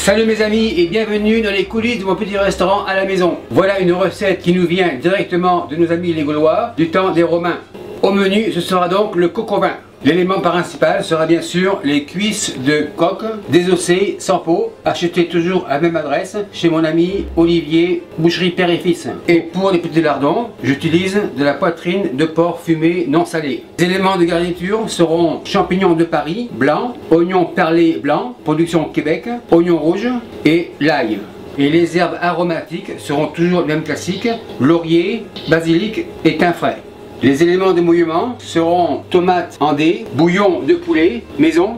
Salut mes amis et bienvenue dans les coulisses de mon petit restaurant à la maison. Voilà une recette qui nous vient directement de nos amis les Gaulois du temps des Romains. Au menu, ce sera donc le coq au vin. L'élément principal sera bien sûr les cuisses de coq désossées sans peau, achetées toujours à la même adresse chez mon ami Olivier, boucherie Père et Fils. Et pour les petits lardons, j'utilise de la poitrine de porc fumé non salé. Les éléments de garniture seront champignons de Paris blancs, oignons perlés blancs, production Québec, oignons rouges et l'ail. Et les herbes aromatiques seront toujours les mêmes classiques, laurier, basilic et thym frais. Les éléments de mouillement seront tomates en dés, bouillon de poulet maison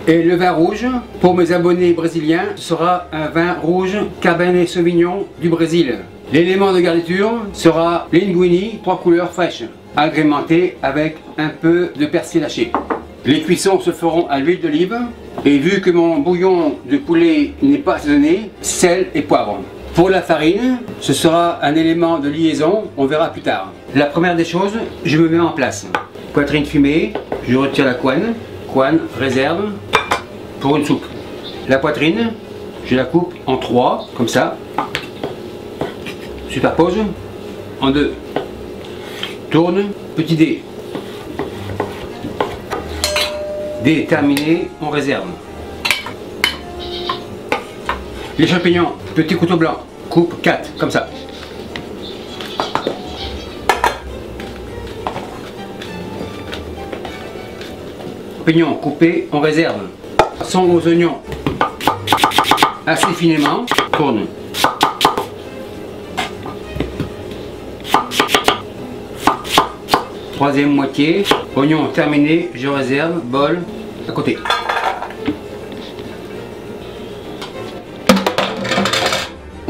et le vin rouge. Pour mes abonnés brésiliens, ce sera un vin rouge Cabernet Sauvignon du Brésil. L'élément de garniture sera linguini 3 couleurs fraîches, agrémenté avec un peu de persil haché. Les cuissons se feront à l'huile d'olive et vu que mon bouillon de poulet n'est pas assaisonné, sel et poivre. Pour la farine, ce sera un élément de liaison, on verra plus tard. La première des choses, je me mets en place. Poitrine fumée, je retire la couenne, réserve pour une soupe. La poitrine, je la coupe en 3, comme ça. Superpose en 2. Tourne, petit dé. Dé terminé, on réserve. Les champignons, petit couteau blanc, coupe 4, comme ça. Champignons coupés, on réserve. Passons aux oignons. Assez finement, tourne. Troisième moitié, oignon terminé, je réserve, bol à côté.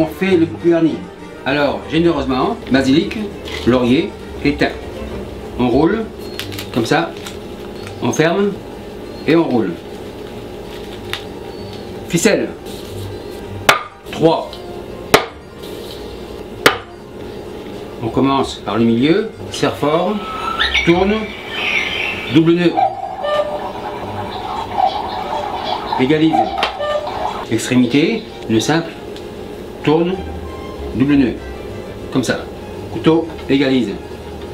On fait le garni. Alors, généreusement, basilic, laurier et thym. On roule, comme ça, on ferme et on roule. Ficelle. 3. On commence par le milieu, serre fort, tourne, double nœud. Égalise. Extrémité, nœud simple. Tourne, double nœud, comme ça. Couteau, égalise.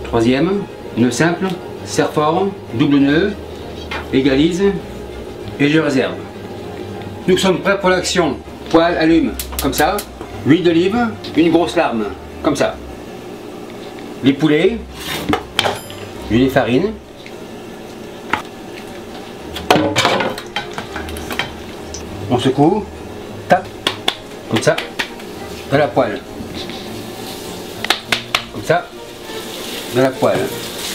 Troisième, nœud simple, serre fort, double nœud, égalise et je réserve. Nous sommes prêts pour l'action. Poêle, allume, comme ça. Huile d'olive, une grosse larme, comme ça. Les poulets, je les farine. On secoue, tape, comme ça. Dans la poêle, comme ça, dans la poêle.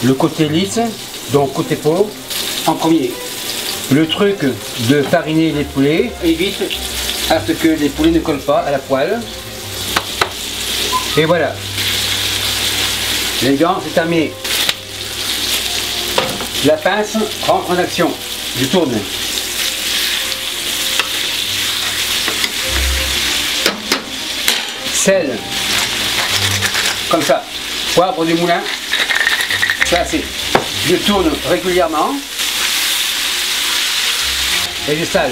Le côté lisse, donc côté peau, en premier. Le truc de fariner les poulets évite à ce que les poulets ne collent pas à la poêle. Et voilà. Les gants, c'est terminé. La pince rentre en action. Je tourne. Sel, comme ça, poivre du moulin, c'est assez. Je tourne régulièrement et je sale.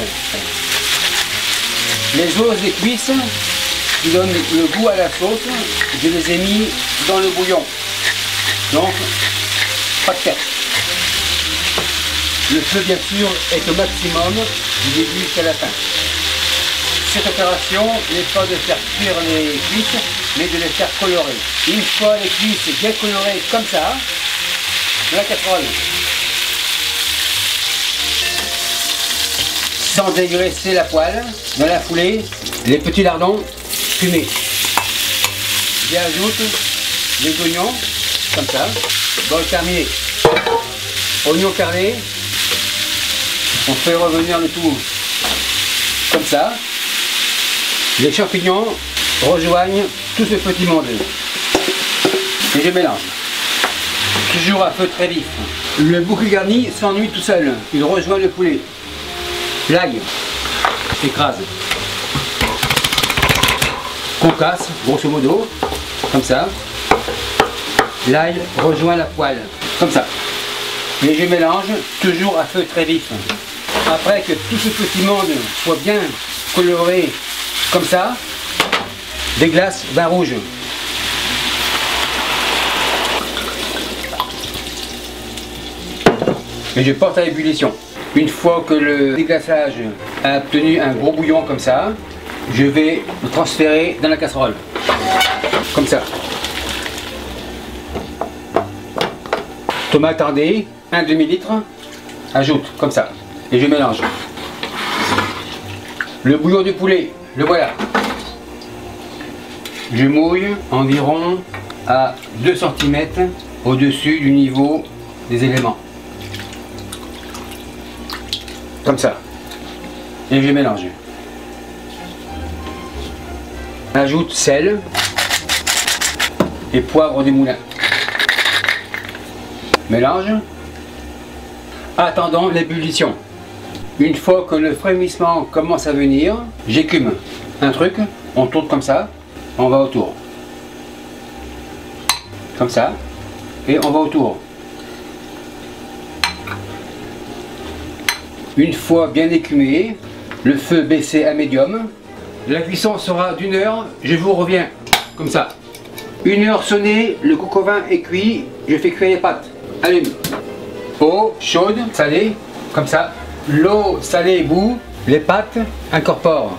Les os des cuisses qui donnent le goût à la sauce, je les ai mis dans le bouillon. Donc, pas de tête. Le feu, bien sûr, est au maximum du début jusqu'à la fin. Cette opération n'est pas de faire cuire les cuisses, mais de les faire colorer. Une fois les cuisses bien colorées comme ça, dans la casserole, sans dégraisser la poêle, dans la foulée, les petits lardons fumés. J'ajoute les oignons, comme ça, bol terminé. Oignons perlés, on fait revenir le tout comme ça. Les champignons rejoignent tout ce petit monde. Et je mélange. Toujours à feu très vif. Le bouquet garni s'ennuie tout seul. Il rejoint le poulet. L'ail écrase. Concasse, grosso modo, comme ça. L'ail rejoint la poêle, comme ça. Et je mélange toujours à feu très vif. Après que tout ce petit monde soit bien coloré comme ça, déglace vin rouge. Et je porte à ébullition. Une fois que le déglaçage a obtenu un gros bouillon comme ça, je vais le transférer dans la casserole. Comme ça. Tomate hardée, un demi-litre, ajoute comme ça. Et je mélange. Le bouillon du poulet, le voilà. Je mouille environ à 2 cm au-dessus du niveau des éléments. Comme ça. Et je mélange. Ajoute sel et poivre du moulin. Mélange. Attendons l'ébullition. Une fois que le frémissement commence à venir, j'écume un truc, on tourne comme ça, on va autour. Comme ça, et on va autour. Une fois bien écumé, le feu baissé à médium, la cuisson sera d'1 heure, je vous reviens, comme ça. 1 heure sonnée, le coq au vin est cuit, je fais cuire les pâtes. Allume. Eau chaude, salée, comme ça. L'eau salée bout, les pâtes incorporent.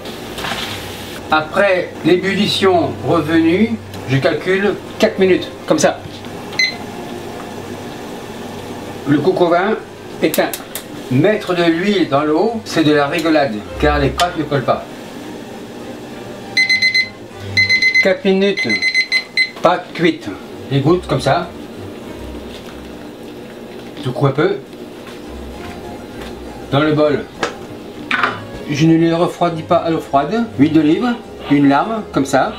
Après l'ébullition revenue, je calcule 4 minutes, comme ça. Le coq au vin éteint. Mettre de l'huile dans l'eau, c'est de la rigolade, car les pâtes ne collent pas. 4 minutes, pâtes cuites. Les gouttes comme ça. Je coupe un peu. Dans le bol, je ne les refroidis pas à l'eau froide. Huile d'olive, une larme, comme ça.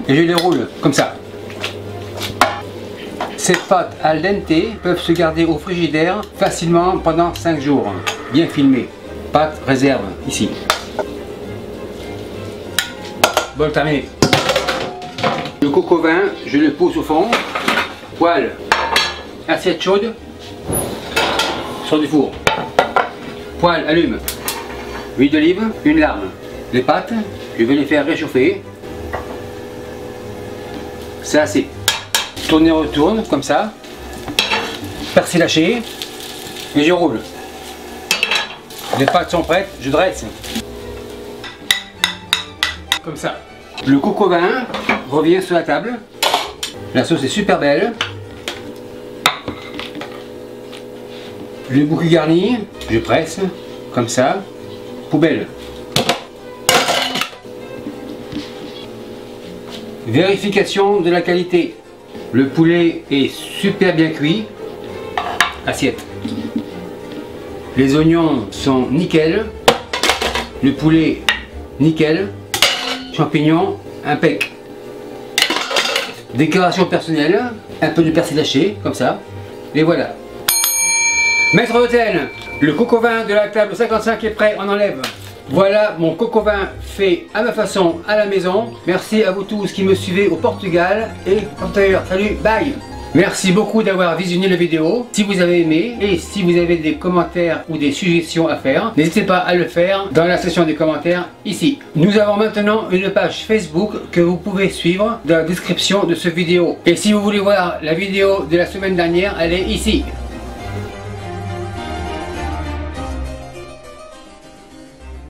Et je les roule, comme ça. Ces pâtes al dente peuvent se garder au frigidaire facilement pendant 5 jours. Bien filmé. Pâtes réserve, ici. Bol terminé. Le coq au vin, je le pose au fond. Poêle. Assiette chaude. Sort du four. Poêle, allume. Huile d'olive, une larme. Les pâtes, je vais les faire réchauffer. C'est assez. Tourne et retourne, comme ça. Persil haché. Et je roule. Les pâtes sont prêtes, je dresse. Comme ça. Le coq au vin revient sur la table. La sauce est super belle. Le bouquet garni, je presse, comme ça. Poubelle. Vérification de la qualité. Le poulet est super bien cuit. Assiette. Les oignons sont nickel. Le poulet, nickel. Champignons, impec. Décoration personnelle. Un peu de persil haché, comme ça. Et voilà. Maître d'hôtel, le coq au vin de la table 55 est prêt, on enlève. Voilà mon coq au vin fait à ma façon à la maison. Merci à vous tous qui me suivez au Portugal et ailleurs. Salut, bye. Merci beaucoup d'avoir visionné la vidéo. Si vous avez aimé et si vous avez des commentaires ou des suggestions à faire, n'hésitez pas à le faire dans la section des commentaires ici. Nous avons maintenant une page Facebook que vous pouvez suivre dans la description de cette vidéo. Et si vous voulez voir la vidéo de la semaine dernière, elle est ici.